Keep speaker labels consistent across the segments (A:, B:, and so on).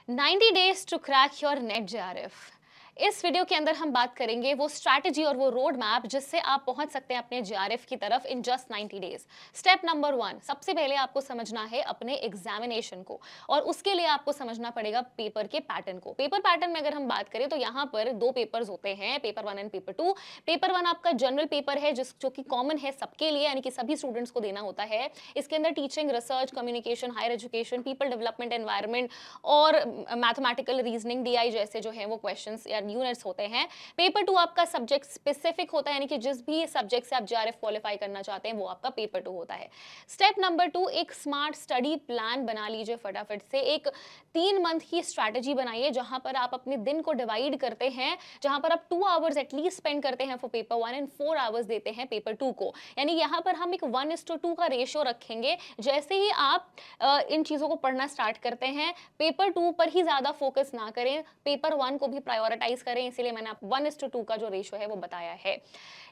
A: 90 days to crack your net JRF. इस video के अंदर हम बात करेंगे वो स्ट्रैटेजी और वो रोड मैप जिससे आप पहुंच सकते हैं अपने जेआरएफ की तरफ in just 90 days. Step number 1, सबसे पहले आपको समझना है अपने एग्जामिनेशन को, और उसके लिए आपको समझना पड़ेगा पेपर के पैटर्न को। पेपर पैटर्न में अगर हम बात करें तो यहाँ पर दो पेपर्स होते हैं, पेपर 1 एंड पेपर 2। पेपर 1 आपका जनरल पेपर है जो कि कॉमन है सबके लिए, यानी कि सभी स्टूडेंट्स को देना होता है। इसके अंदर teaching, research, communication, higher education, people development, environment और मैथमेटिकल, रीजनिंग, डीआई जैसे जो है वो क्वेश्चंस या यूनिट्स होते हैं। पेपर 2 आपका सब्जेक्ट स्पेसिफिक होता है, यानी कि जिस भी सब्जेक्ट से आप जेआरएफ क्वालिफाई करना चाहते हैं वो आपका पेपर 2 होता है। स्टेप नंबर 2, एक स्मार्ट स्टडी प्लान बना लीजिए फटाफट से। एक 3 मंथ की स्ट्रैटेजी बनाइए जहां पर आप अपने दिन को डिवाइड करते हैं, जहां पर आप 2 आवर्स एटलीस्ट स्पेंड करते हैं फॉर पेपर 1 एंड 4 आवर्स देते हैं पेपर 2 को। यानी यहां पर हम एक 1:2 का रेशियो रखेंगे। जैसे ही आप इन चीजों को पढ़ना स्टार्ट करते हैं, पेपर 2 पर ही ज्यादा फोकस ना करें, पेपर 1 को भी प्रायोरिटाइज करें। इसीलिए मैंने आप 1:2 का जो रेशियो है वो बताया है।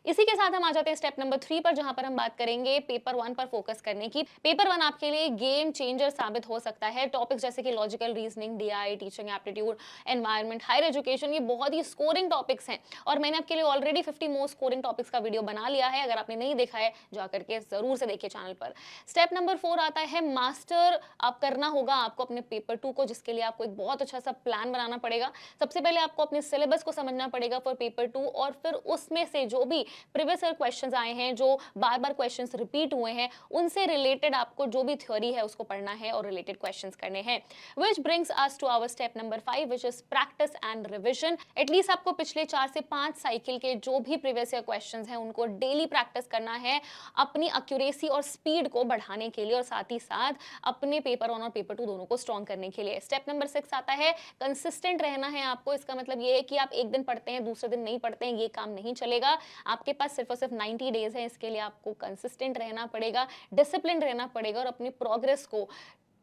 A: इसी के साथ हम आ जाते हैं स्टेप नंबर 3 पर, जहां पर हम बात करेंगे पेपर 1 पर फोकस करने की। पेपर 1 आपके लिए गेम चेंजर साबित हो सकता है। टॉपिक्स जैसे कि logical reasoning, DI, teaching aptitude, environment, higher education, ये बहुत ही स्कोरिंग टॉपिक्स हैं और मैंने आपके लिए ऑलरेडी 50 मोस्ट स्कोरिंग टॉपिक्स का वीडियो बना लिया है। अगर आपने नहीं देखा है जाकर के जरूर से देखिए चैनल पर। स्टेप नंबर 4 आता है मास्टर। आप करना होगा आपको अपने पेपर 2 को, जिसके लिए आपको एक बहुत अच्छा सा प्लान बनाना पड़ेगा। सबसे पहले आपको अपने सिलेबस को समझना पड़ेगा फॉर पेपर 2, और फिर उसमें से जो भी प्रीवियस ईयर क्वेश्चंस आए हैं, जो बार बार क्वेश्चंस रिपीट हुए हैं, उनसे रिलेटेड आपको जो भी थ्योरी है उसको पढ़ना है और रिलेटेड क्वेश्चंस करने हैं। Which brings us to our step number 5, which is practice and revision. At least आपको पिछले 4 से 5 साइकिल के जो भी प्रीवियस ईयर क्वेश्चंस हैं उनको डेली प्रैक्टिस करना है, अपनी एक्यूरेसी और स्पीड को बढ़ाने के लिए, और साथ ही साथ अपने पेपर 1 और पेपर 2 दोनों को स्ट्रॉन्ग करने के लिए। स्टेप नंबर 6 आता है कंसिस्टेंट रहना है आपको। इसका मतलब ये है कि आप एक दिन पढ़ते हैं दूसरे दिन नहीं पढ़ते हैं, ये काम नहीं चलेगा। आपके पास सिर्फ और सिर्फ 90 डेज है, इसके लिए आपको कंसिस्टेंट रहना पड़ेगा, डिसिप्लिन रहना पड़ेगा और अपनी प्रोग्रेस को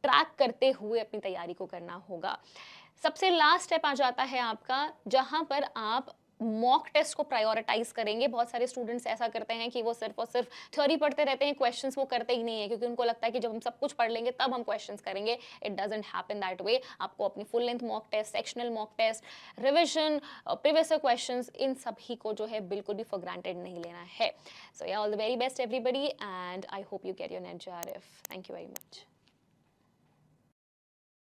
A: ट्रैक करते हुए अपनी तैयारी को करना होगा। सबसे लास्ट स्टेप आ जाता है आपका, जहां पर आप मॉक टेस्ट को प्रायोरिटाइज करेंगे। बहुत सारे स्टूडेंट्स ऐसा करते हैं कि वो सिर्फ और सिर्फ थ्योरी पढ़ते रहते हैं, क्वेश्चंस वो करते ही नहीं है, क्योंकि उनको लगता है कि जब हम सब कुछ पढ़ लेंगे तब हम क्वेश्चंस करेंगे। It doesn't happen that way. आपको अपनी full length mock test, sectional mock test, revision, previous questions, इन सभी को जो है बिल्कुल भी फॉर ग्रांटेड नहीं लेना है। सो या all the very best everybody and I hope you get your net JRF. Thank you very much.